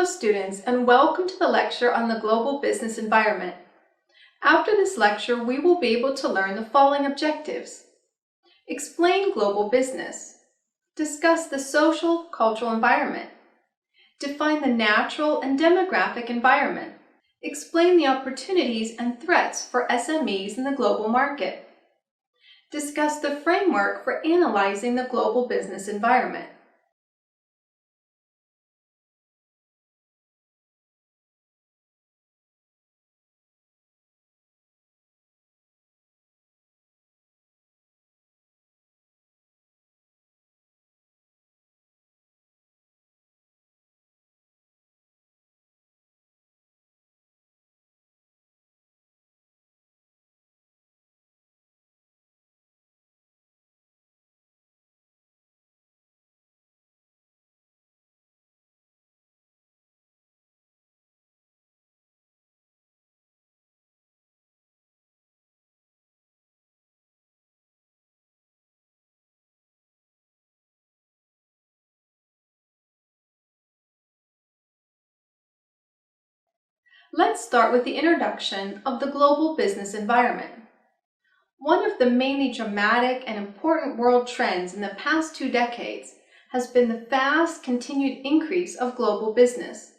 Hello students, and welcome to the lecture on the global business environment. After this lecture, we will be able to learn the following objectives. Explain global business. Discuss the social, cultural environment. Define the natural and demographic environment. Explain the opportunities and threats for SMEs in the global market. Discuss the framework for analyzing the global business environment. Let's start with the introduction of the global business environment. One of the mainly dramatic and important world trends in the past 2 decades has been the fast continued increase of global business.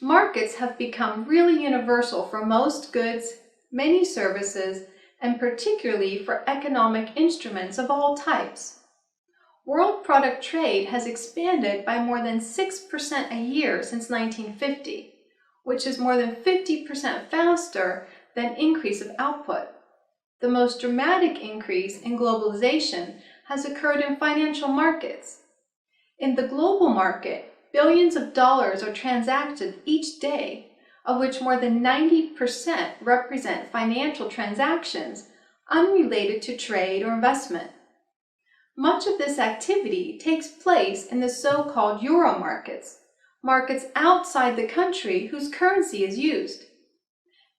Markets have become really universal for most goods, many services, and particularly for economic instruments of all types. World product trade has expanded by more than 6% a year since 1950. Which is more than 50% faster than increase of output. The most dramatic increase in globalization has occurred in financial markets. In the global market, billions of dollars are transacted each day, of which more than 90% represent financial transactions unrelated to trade or investment. Much of this activity takes place in the so-called Euro markets outside the country whose currency is used.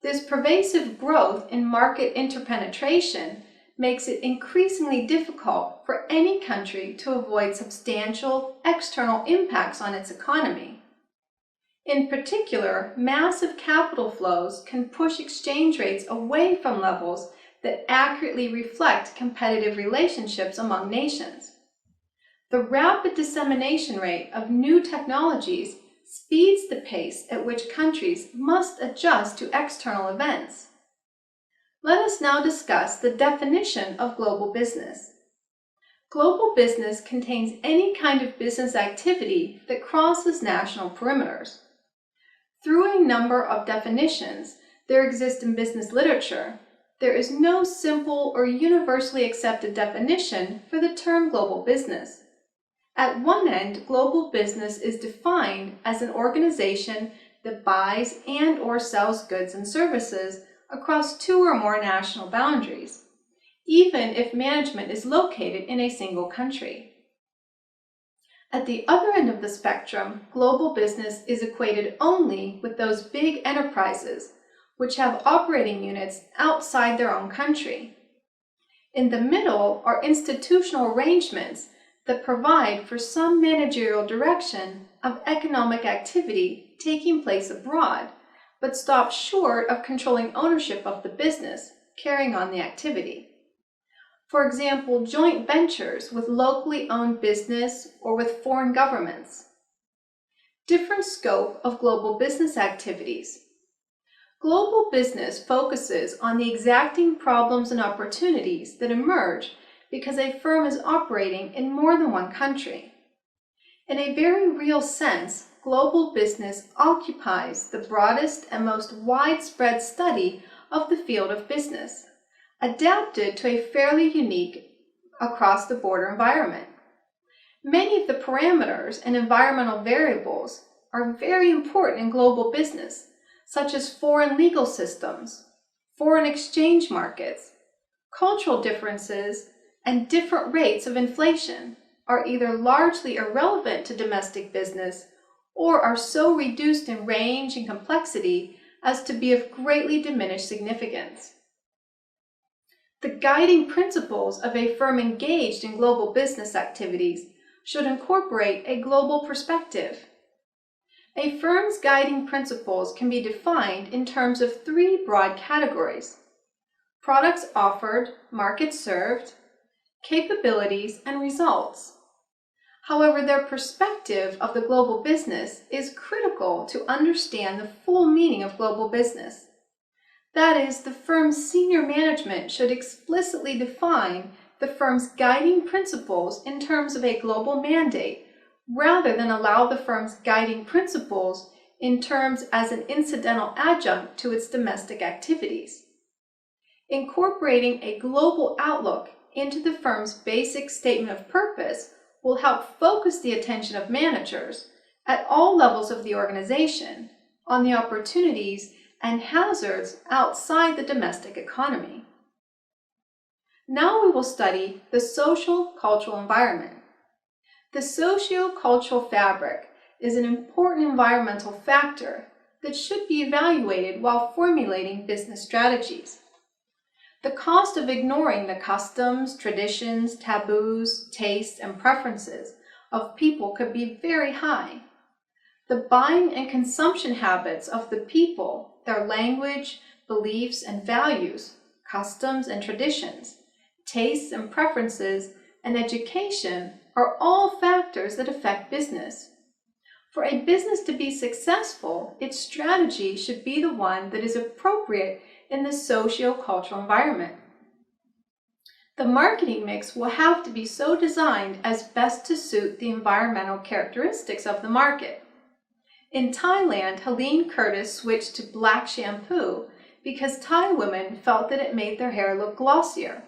This pervasive growth in market interpenetration makes it increasingly difficult for any country to avoid substantial external impacts on its economy. In particular, massive capital flows can push exchange rates away from levels that accurately reflect competitive relationships among nations. The rapid dissemination rate of new technologies speeds the pace at which countries must adjust to external events. Let us now discuss the definition of global business. Global business contains any kind of business activity that crosses national perimeters. Through a number of definitions there exist in business literature, there is no simple or universally accepted definition for the term global business. At one end, global business is defined as an organization that buys and/or sells goods and services across 2 or more national boundaries, even if management is located in a single country. At the other end of the spectrum, global business is equated only with those big enterprises which have operating units outside their own country. In the middle are institutional arrangements that provide for some managerial direction of economic activity taking place abroad, but stop short of controlling ownership of the business carrying on the activity. For example, joint ventures with locally owned business or with foreign governments. Different scope of global business activities. Global business focuses on the exacting problems and opportunities that emerge because a firm is operating in more than one country. In a very real sense, global business occupies the broadest and most widespread study of the field of business, adapted to a fairly unique across-the-border environment. Many of the parameters and environmental variables are very important in global business, such as foreign legal systems, foreign exchange markets, cultural differences, and different rates of inflation are either largely irrelevant to domestic business or are so reduced in range and complexity as to be of greatly diminished significance. The guiding principles of a firm engaged in global business activities should incorporate a global perspective. A firm's guiding principles can be defined in terms of three broad categories: products offered, markets served, capabilities, and results. However, their perspective of the global business is critical to understand the full meaning of global business. That is, the firm's senior management should explicitly define the firm's guiding principles in terms of a global mandate, rather than allow the firm's guiding principles in terms as an incidental adjunct to its domestic activities. Incorporating a global outlook into the firm's basic statement of purpose will help focus the attention of managers at all levels of the organization on the opportunities and hazards outside the domestic economy. Now we will study the social-cultural environment. The socio-cultural fabric is an important environmental factor that should be evaluated while formulating business strategies. The cost of ignoring the customs, traditions, taboos, tastes, and preferences of people could be very high. The buying and consumption habits of the people, their language, beliefs, and values, customs and traditions, tastes and preferences, and education are all factors that affect business. For a business to be successful, its strategy should be the one that is appropriate in the socio-cultural environment. The marketing mix will have to be so designed as best to suit the environmental characteristics of the market. In Thailand, Helene Curtis switched to black shampoo because Thai women felt that it made their hair look glossier.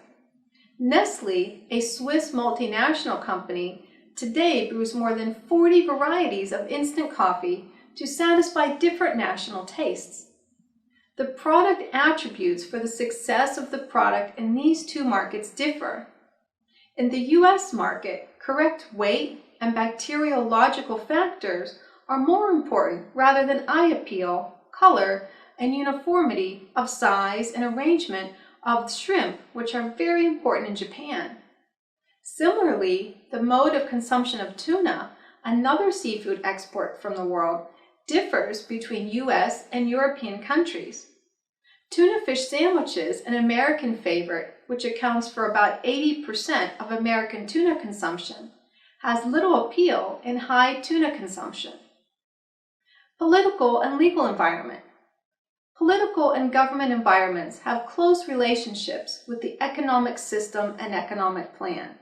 Nestle, a Swiss multinational company, today brews more than 40 varieties of instant coffee to satisfy different national tastes. The product attributes for the success of the product in these two markets differ. In the US market, correct weight and bacteriological factors are more important rather than eye appeal, color, and uniformity of size and arrangement of shrimp, which are very important in Japan. Similarly, the mode of consumption of tuna, another seafood export from the world, differs between US and European countries. Tuna fish sandwiches, an American favorite, which accounts for about 80% of American tuna consumption, has little appeal in high tuna consumption. Political and legal environment. Political and government environments have close relationships with the economic system and economic plan.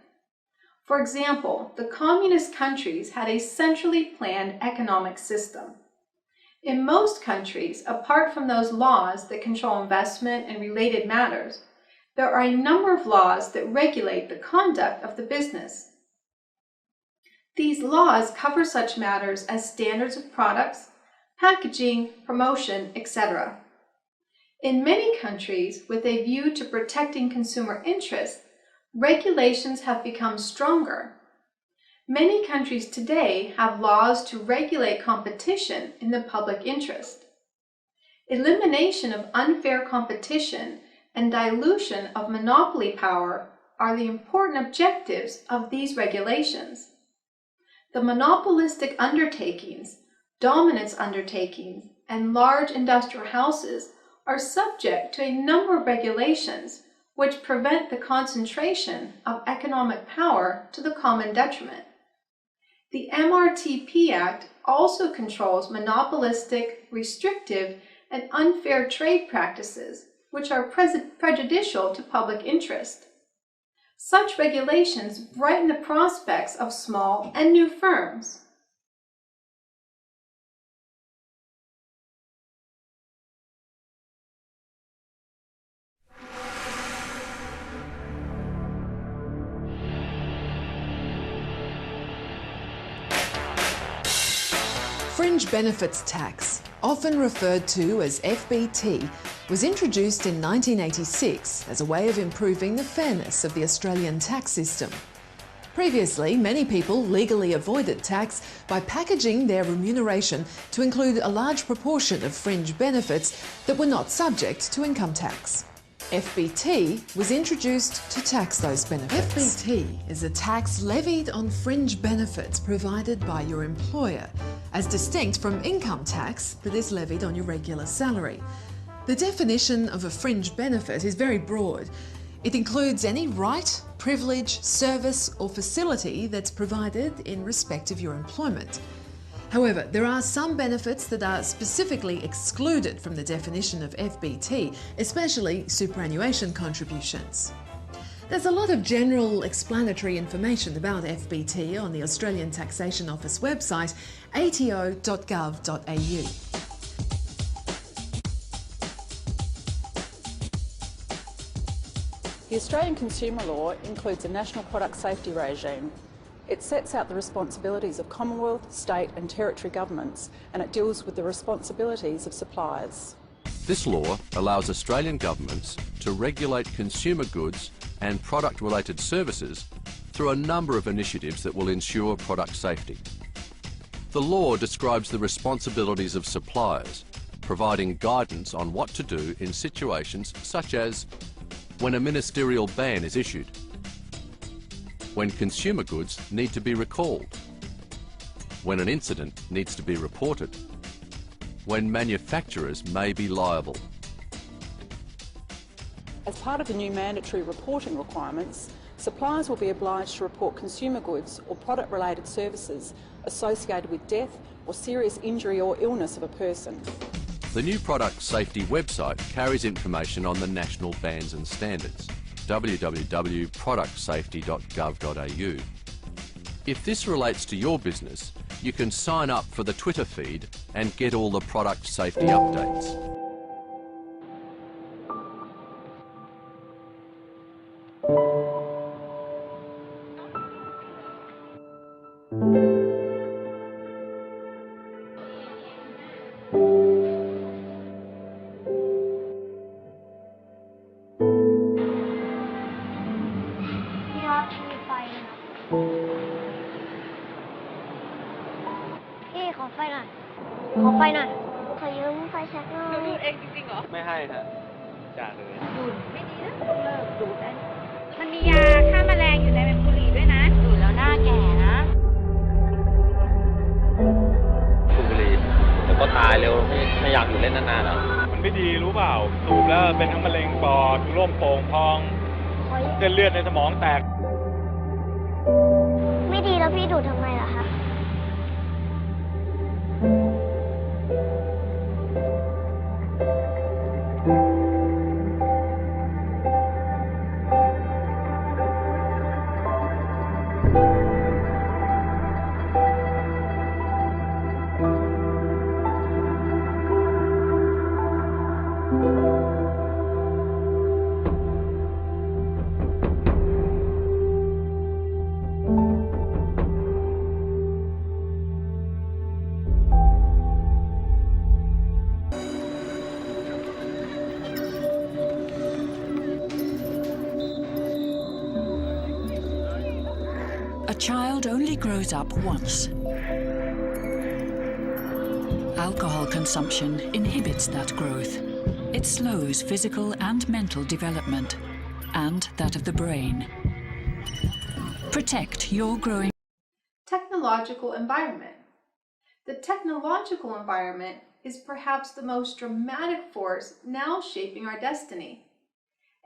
For example, the communist countries had a centrally planned economic system. In most countries, apart from those laws that control investment and related matters, there are a number of laws that regulate the conduct of the business. These laws cover such matters as standards of products, packaging, promotion, etc. In many countries, with a view to protecting consumer interests, regulations have become stronger. Many countries today have laws to regulate competition in the public interest. Elimination of unfair competition and dilution of monopoly power are the important objectives of these regulations. The monopolistic undertakings, dominance undertakings, and large industrial houses are subject to a number of regulations which prevent the concentration of economic power to the common detriment. The MRTP Act also controls monopolistic, restrictive, and unfair trade practices, which are prejudicial to public interest. Such regulations brighten the prospects of small and new firms. Fringe benefits tax, often referred to as FBT, was introduced in 1986 as a way of improving the fairness of the Australian tax system. Previously, many people legally avoided tax by packaging their remuneration to include a large proportion of fringe benefits that were not subject to income tax. FBT was introduced to tax those benefits. FBT is a tax levied on fringe benefits provided by your employer as distinct from income tax that is levied on your regular salary. The definition of a fringe benefit is very broad. It includes any right, privilege, service or facility that's provided in respect of your employment. However, there are some benefits that are specifically excluded from the definition of FBT, especially superannuation contributions. There's a lot of general explanatory information about FBT on the Australian Taxation Office website, ato.gov.au. The Australian Consumer Law includes a national product safety regime. It sets out the responsibilities of Commonwealth, state and territory governments, and it deals with the responsibilities of suppliers. This law allows Australian governments to regulate consumer goods and product-related services through a number of initiatives that will ensure product safety. The law describes the responsibilities of suppliers, providing guidance on what to do in situations such as when a ministerial ban is issued, when consumer goods need to be recalled, when an incident needs to be reported, when manufacturers may be liable. As part of the new mandatory reporting requirements, suppliers will be obliged to report consumer goods or product-related services associated with death or serious injury or illness of a person. The new product safety website carries information on the national bans and standards, www.productsafety.gov.au. If this relates to your business, you can sign up for the Twitter feed and get all the product safety updates.พี่ขอไฟหน่อย ขอไฟหน่อย ขอยืมไฟแช็กหน่อย ดูดเองจริงๆเหรอ ไม่ให้ฮะจ่าเลย ดูดไม่ดีนะเลิกดูดได้ มันมียาฆ่าแมลงอยู่ในบุหรี่ด้วยนะ ดูดแล้วหน้าแก่นะ สูบบุหรี่เดี๋ยวก็ตายเร็วไม่อยากอยู่เล่นนานๆหรอ มันไม่ดีรู้เปล่าสูบแล้วเป็นทั้งมะเร็งปอดร่วมโป่งพองเส้นเลือดในสมองแตก ไม่ดีแล้วพี่ดูดทำไมล่ะคะ A child only grows up once. Alcohol consumption inhibits that growth. It slows physical and mental development, and that of the brain. Protect your growing. Technological environment. The technological environment is perhaps the most dramatic force now shaping our destiny.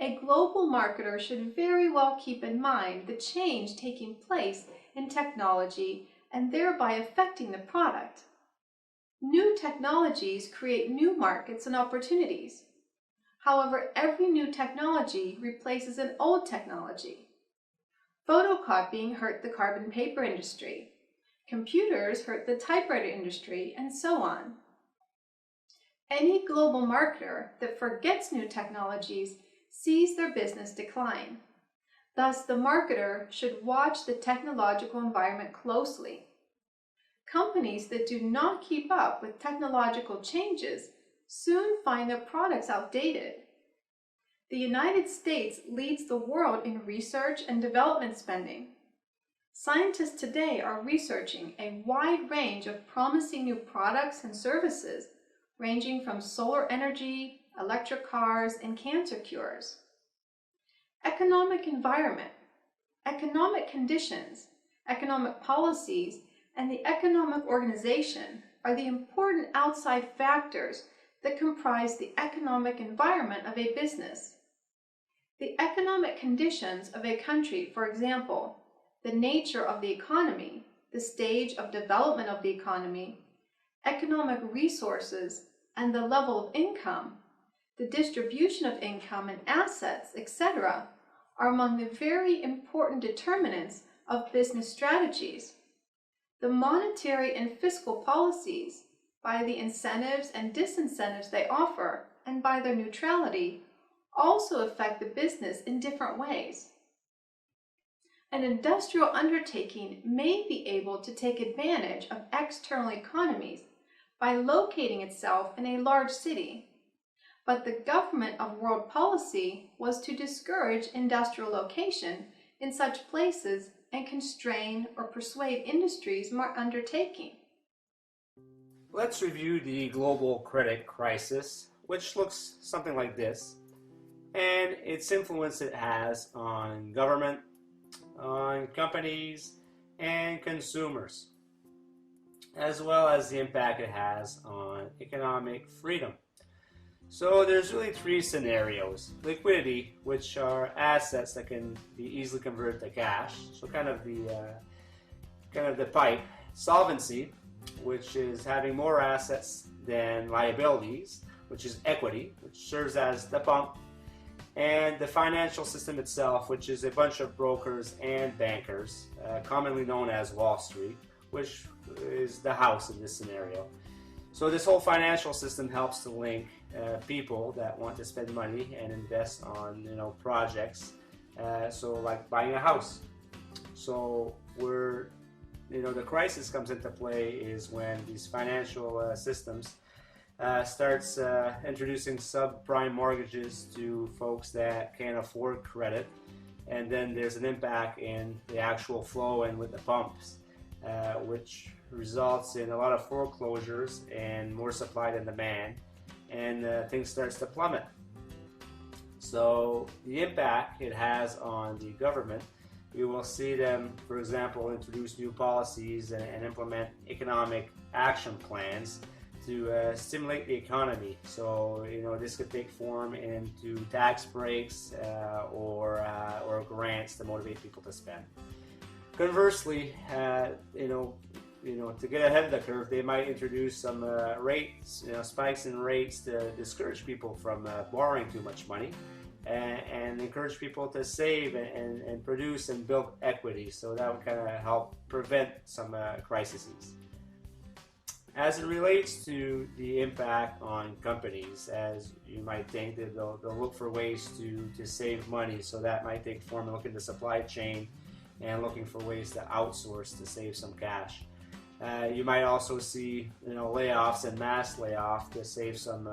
A global marketer should very well keep in mind the change taking place in technology and thereby affecting the product. New technologies create new markets and opportunities. However, every new technology replaces an old technology. Photocopying hurt the carbon paper industry. Computers hurt the typewriter industry, and so on. Any global marketer that forgets new technologies sees their business decline. Thus, the marketer should watch the technological environment closely. Companies that do not keep up with technological changes soon find their products outdated. The United States leads the world in research and development spending. Scientists today are researching a wide range of promising new products and services, ranging from solar energy, electric cars, and cancer cures. Economic environment, economic conditions, economic policies, and the economic organization are the important outside factors that comprise the economic environment of a business. The economic conditions of a country, for example, the nature of the economy, the stage of development of the economy, economic resources, and the level of income, the distribution of income and assets, etc., are among the very important determinants of business strategies. The monetary and fiscal policies, by the incentives and disincentives they offer, and by their neutrality, also affect the business in different ways. An industrial undertaking may be able to take advantage of external economies by locating itself in a large city, but the government of world policy was to discourage industrial location in such places and constrain or persuade industries from undertaking. Let's review the global credit crisis, which looks something like this, and its influence it has on government, on companies, and consumers, as well as the impact it has on economic freedom. So there's really three scenarios. Liquidity, which are assets that can be easily converted to cash, so kind of the pipe. Solvency, which is having more assets than liabilities, which is equity, which serves as the pump. And the financial system itself, which is a bunch of brokers and bankers, commonly known as Wall Street, which is the house in this scenario. So this whole financial system helps to link people that want to spend money and invest on projects, so like buying a house. So the crisis comes into play is when these financial systems starts introducing subprime mortgages to folks that can't afford credit, and then there's an impact in the actual flow and with the pumps, which results in a lot of foreclosures and more supply than demand, and things starts to plummet. So the impact it has on the government, you will see them, for example, introduce new policies and implement economic action plans to stimulate the economy. So this could take form into tax breaks or grants to motivate people to spend. Conversely, to get ahead of the curve, they might introduce some rates, spikes in rates to discourage people from borrowing too much money, and encourage people to save and produce and build equity. So that would kind of help prevent some crises. As it relates to the impact on companies, as you might think, that they'll look for ways to save money. So that might take form of looking at the supply chain and looking for ways to outsource to save some cash. You might also see layoffs and mass layoff to save some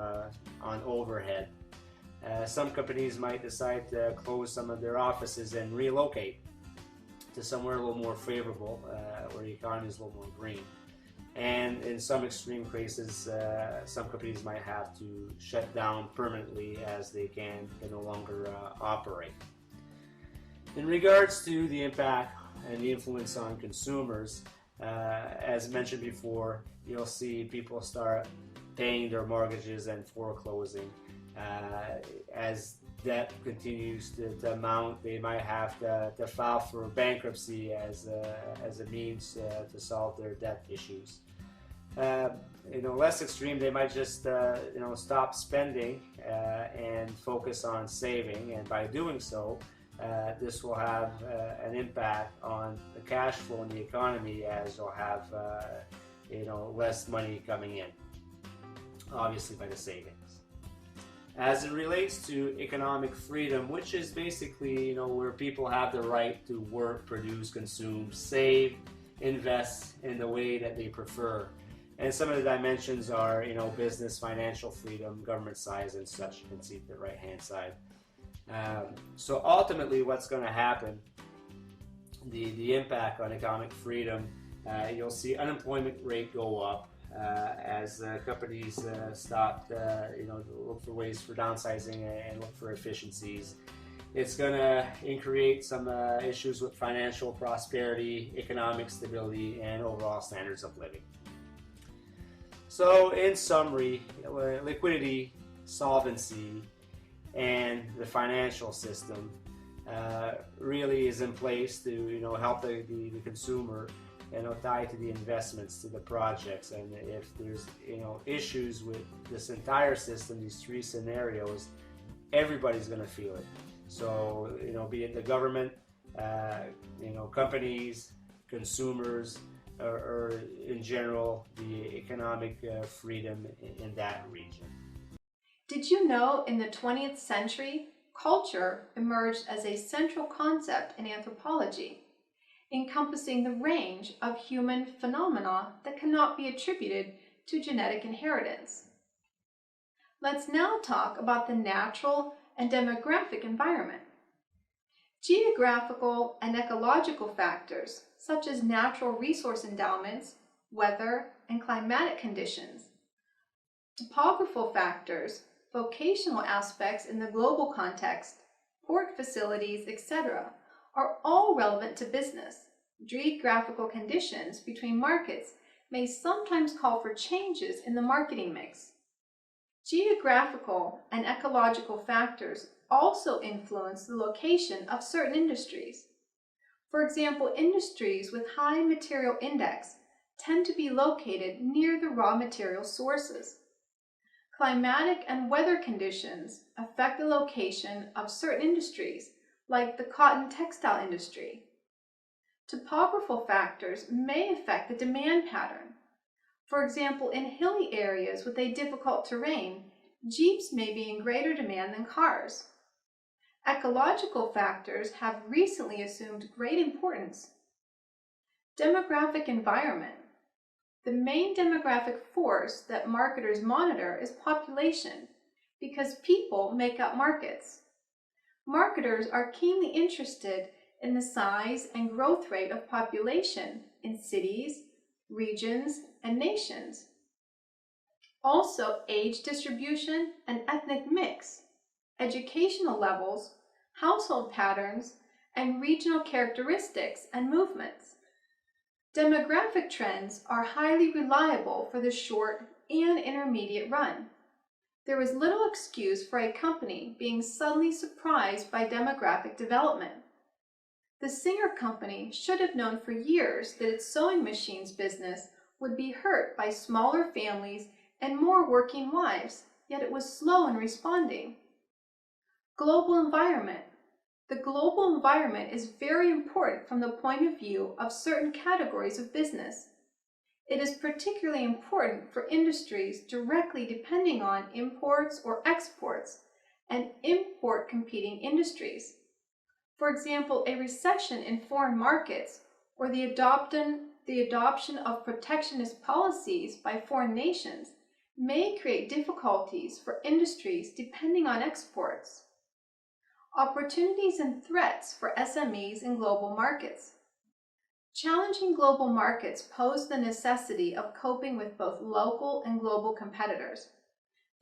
on overhead. Some companies might decide to close some of their offices and relocate to somewhere a little more favorable, where the economy is a little more green. And in some extreme cases, some companies might have to shut down permanently as they can no longer operate. In regards to the impact and the influence on consumers, as mentioned before, you'll see people start paying their mortgages and foreclosing. As debt continues to mount, they might have to file for bankruptcy as a means to solve their debt issues. Less extreme, they might just stop spending and focus on saving, and by doing so, this will have an impact on the cash flow in the economy, as you'll have less money coming in, obviously by the savings. As it relates to economic freedom, which is basically where people have the right to work, produce, consume, save, invest in the way that they prefer. And some of the dimensions are business, financial freedom, government size, and such. You can see the right hand side. So ultimately what's going to happen, the impact on economic freedom, you'll see unemployment rate go up as companies stop look for ways for downsizing and look for efficiencies. It's going to create some issues with financial prosperity, economic stability, and overall standards of living. So in summary, liquidity, solvency, and the financial system really is in place to help the consumer tie to the investments, to the projects. And if there's issues with this entire system, these three scenarios, everybody's going to feel it. So be it the government, companies, consumers, or in general the economic freedom in that region. Did you know in the 20th century, culture emerged as a central concept in anthropology, encompassing the range of human phenomena that cannot be attributed to genetic inheritance? Let's now talk about the natural and demographic environment. Geographical and ecological factors, such as natural resource endowments, weather and climatic conditions, topographical factors, vocational aspects in the global context, port facilities, etc., are all relevant to business. Geographical conditions between markets may sometimes call for changes in the marketing mix. Geographical and ecological factors also influence the location of certain industries. For example, industries with high material index tend to be located near the raw material sources. Climatic and weather conditions affect the location of certain industries, like the cotton textile industry. Topographical factors may affect the demand pattern. For example, in hilly areas with a difficult terrain, Jeeps may be in greater demand than cars. Ecological factors have recently assumed great importance. Demographic environment. The main demographic force that marketers monitor is population, because people make up markets. Marketers are keenly interested in the size and growth rate of population in cities, regions, and nations. Also, age distribution and ethnic mix, educational levels, household patterns, and regional characteristics and movements. Demographic trends are highly reliable for the short and intermediate run. There is little excuse for a company being suddenly surprised by demographic development. The Singer Company should have known for years that its sewing machines business would be hurt by smaller families and more working wives, yet it was slow in responding. Global environment. The global environment is very important from the point of view of certain categories of business. It is particularly important for industries directly depending on imports or exports and import competing industries. For example, a recession in foreign markets or the adoption of protectionist policies by foreign nations may create difficulties for industries depending on exports. Opportunities and threats for SMEs in global markets. Challenging global markets pose the necessity of coping with both local and global competitors.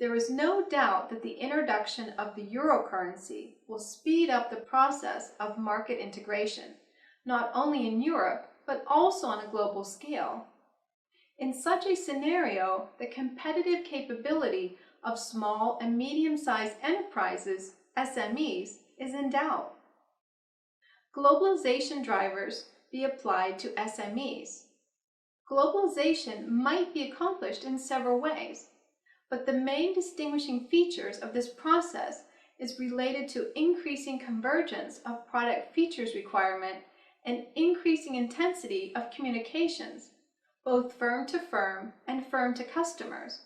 There is no doubt that the introduction of the euro currency will speed up the process of market integration, not only in Europe, but also on a global scale. In such a scenario, the competitive capability of small and medium-sized enterprises, SMEs, is in doubt. Globalization drivers be applied to SMEs. Globalization might be accomplished in several ways, but the main distinguishing features of this process is related to increasing convergence of product features requirement and increasing intensity of communications, both firm to firm and firm to customers.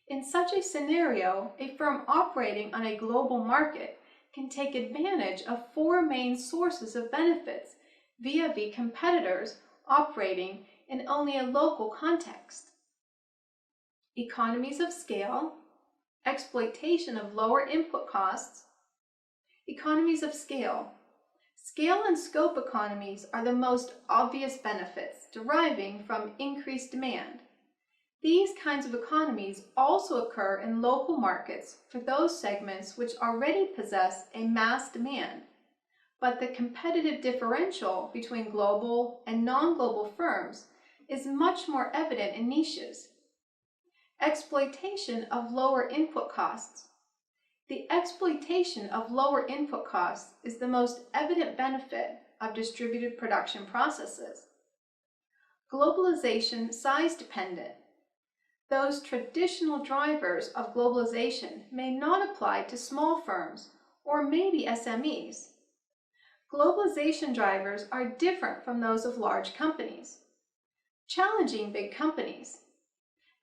In such a scenario, a firm operating on a global market can take advantage of four main sources of benefits vis-a-vis competitors operating in only a local context. Economies of scale, exploitation of lower input costs. Economies of scale. Scale and scope economies are the most obvious benefits deriving from increased demand. These kinds of economies also occur in local markets for those segments which already possess a mass demand, but the competitive differential between global and non-global firms is much more evident in niches. Exploitation of lower input costs. The exploitation of lower input costs is the most evident benefit of distributed production processes. Globalization size dependent. Those traditional drivers of globalization may not apply to small firms or maybe SMEs. Globalization drivers are different from those of large companies. Challenging big companies.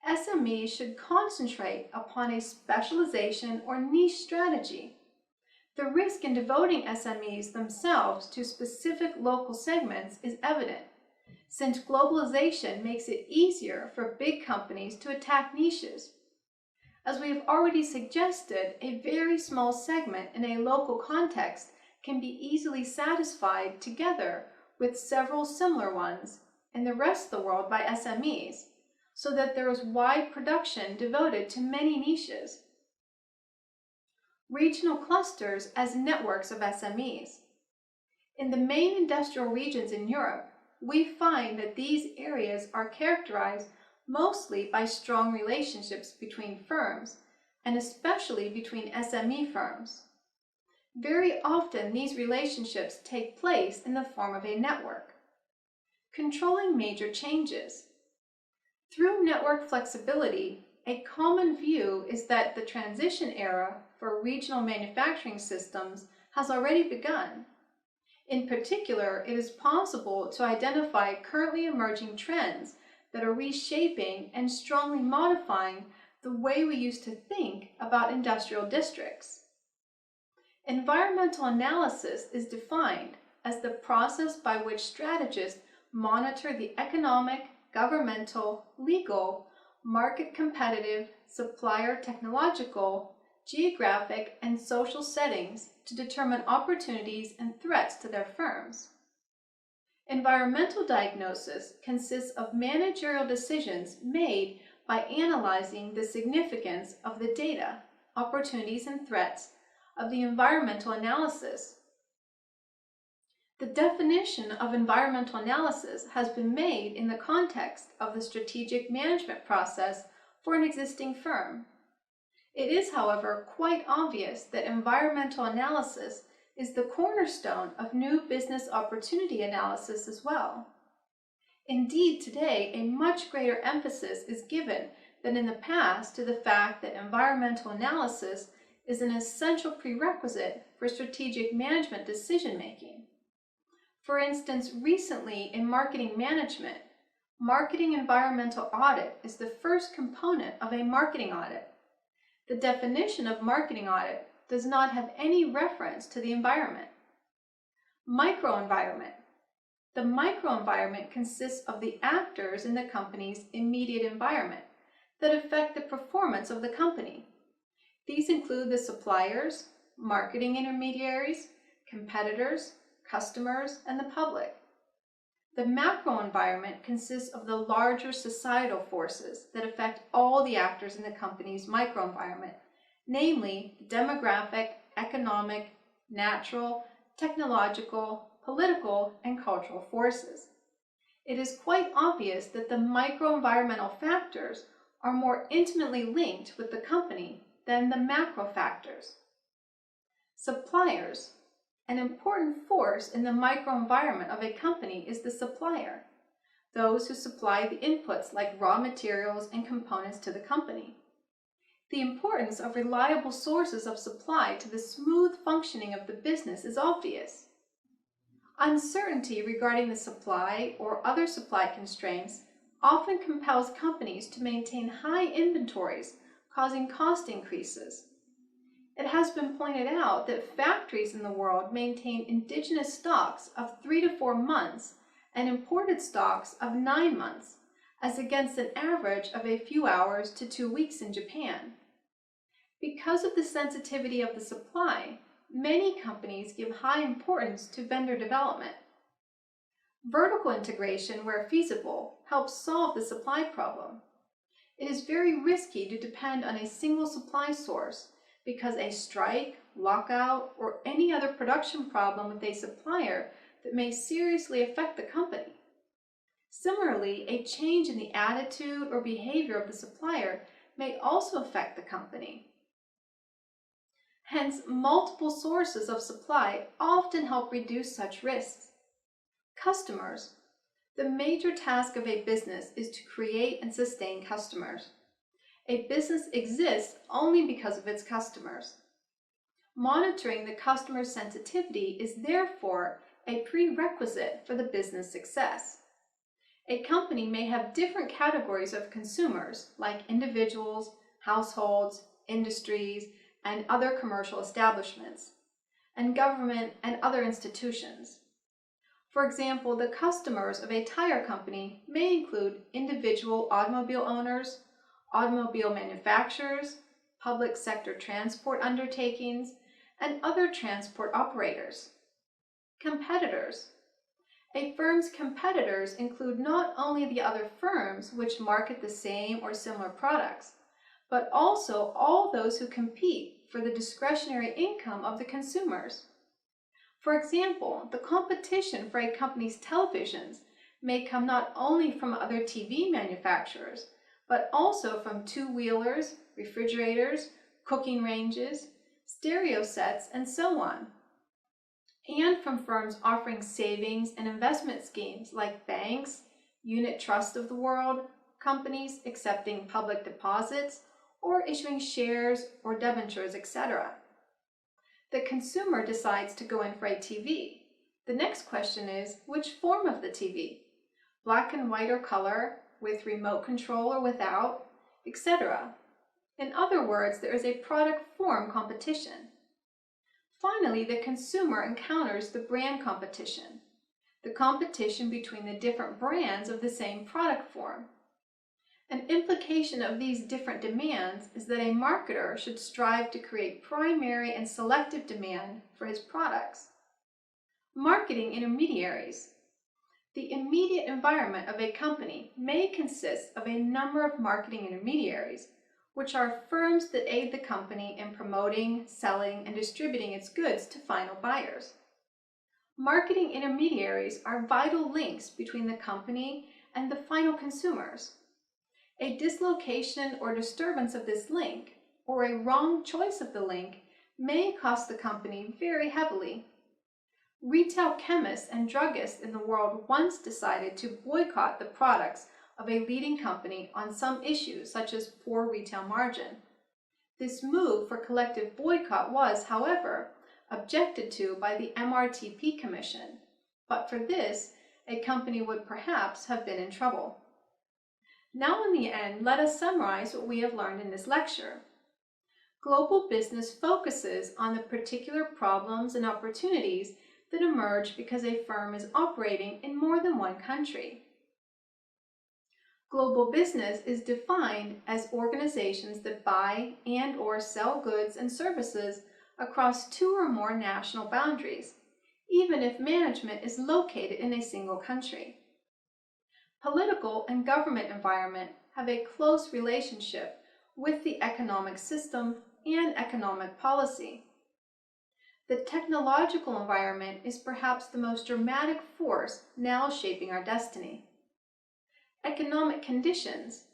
SMEs should concentrate upon a specialization or niche strategy. The risk in devoting SMEs themselves to specific local segments is evident, since globalization makes it easier for big companies to attack niches. As we have already suggested, a very small segment in a local context can be easily satisfied together with several similar ones in the rest of the world by SMEs, so that there is wide production devoted to many niches. Regional clusters as networks of SMEs. In the main industrial regions in Europe, we find that these areas are characterized mostly by strong relationships between firms, and especially between SME firms. Very often these relationships take place in the form of a network. Controlling major changes. Through network flexibility, a common view is that the transition era for regional manufacturing systems has already begun. In particular, it is possible to identify currently emerging trends that are reshaping and strongly modifying the way we used to think about industrial districts. Environmental analysis is defined as the process by which strategists monitor the economic, governmental, legal, market competitive, supplier technological, geographic, and social settings to determine opportunities and threats to their firms. Environmental diagnosis consists of managerial decisions made by analyzing the significance of the data, opportunities, and threats of the environmental analysis. The definition of environmental analysis has been made in the context of the strategic management process for an existing firm. It is, however, quite obvious that environmental analysis is the cornerstone of new business opportunity analysis as well. Indeed, today, a much greater emphasis is given than in the past to the fact that environmental analysis is an essential prerequisite for strategic management decision-making. For instance, recently in marketing management, marketing environmental audit is the first component of a marketing audit. The definition of marketing audit does not have any reference to the environment. Microenvironment. The microenvironment consists of the actors in the company's immediate environment that affect the performance of the company. These include the suppliers, marketing intermediaries, competitors, customers, and the public. The macro environment consists of the larger societal forces that affect all the actors in the company's microenvironment, namely demographic, economic, natural, technological, political, and cultural forces. It is quite obvious that the microenvironmental factors are more intimately linked with the company than the macro factors. Suppliers. An important force in the microenvironment of a company is the supplier, those who supply the inputs like raw materials and components to the company. The importance of reliable sources of supply to the smooth functioning of the business is obvious. Uncertainty regarding the supply or other supply constraints often compels companies to maintain high inventories, causing cost increases. It has been pointed out that factories in the world maintain indigenous stocks of 3 to 4 months and imported stocks of 9 months, as against an average of a few hours to 2 weeks in Japan. Because of the sensitivity of the supply, many companies give high importance to vendor development. Vertical integration, where feasible, helps solve the supply problem. It is very risky to depend on a single supply source because a strike, lockout, or any other production problem with a supplier that may seriously affect the company. Similarly, a change in the attitude or behavior of the supplier may also affect the company. Hence, multiple sources of supply often help reduce such risks. Customers. The major task of a business is to create and sustain customers. A business exists only because of its customers. Monitoring the customer's sensitivity is therefore a prerequisite for the business success. A company may have different categories of consumers, like individuals, households, industries, and other commercial establishments, and government and other institutions. For example, the customers of a tire company may include individual automobile owners, automobile manufacturers, public sector transport undertakings, and other transport operators. Competitors. A firm's competitors include not only the other firms which market the same or similar products, but also all those who compete for the discretionary income of the consumers. For example, the competition for a company's televisions may come not only from other TV manufacturers, but also from two-wheelers, refrigerators, cooking ranges, stereo sets, and so on, and from firms offering savings and investment schemes like banks, unit trust of the world, companies accepting public deposits, or issuing shares or debentures, etc. The consumer decides to go in for a TV. The next question is, which form of the TV? Black and white or color, with remote control or without, etc. In other words, there is a product form competition. Finally, the consumer encounters the brand competition, the competition between the different brands of the same product form. An implication of these different demands is that a marketer should strive to create primary and selective demand for his products. Marketing intermediaries. The immediate environment of a company may consist of a number of marketing intermediaries, which are firms that aid the company in promoting, selling, and distributing its goods to final buyers. Marketing intermediaries are vital links between the company and the final consumers. A dislocation or disturbance of this link, or a wrong choice of the link, may cost the company very heavily. Retail chemists and druggists in the world once decided to boycott the products of a leading company on some issues such as poor retail margin. This move for collective boycott was, however, objected to by the MRTP Commission, but for this, a company would perhaps have been in trouble. Now in the end, let us summarize what we have learned in this lecture. Global business focuses on the particular problems and opportunities that emerge because a firm is operating in more than one country. Global business is defined as organizations that buy and/or sell goods and services across two or more national boundaries, even if management is located in a single country. Political and government environment have a close relationship with the economic system and economic policy. The technological environment is perhaps the most dramatic force now shaping our destiny. Economic conditions,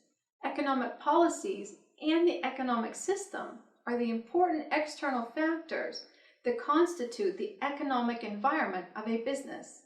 economic policies, and the economic system are the important external factors that constitute the economic environment of a business.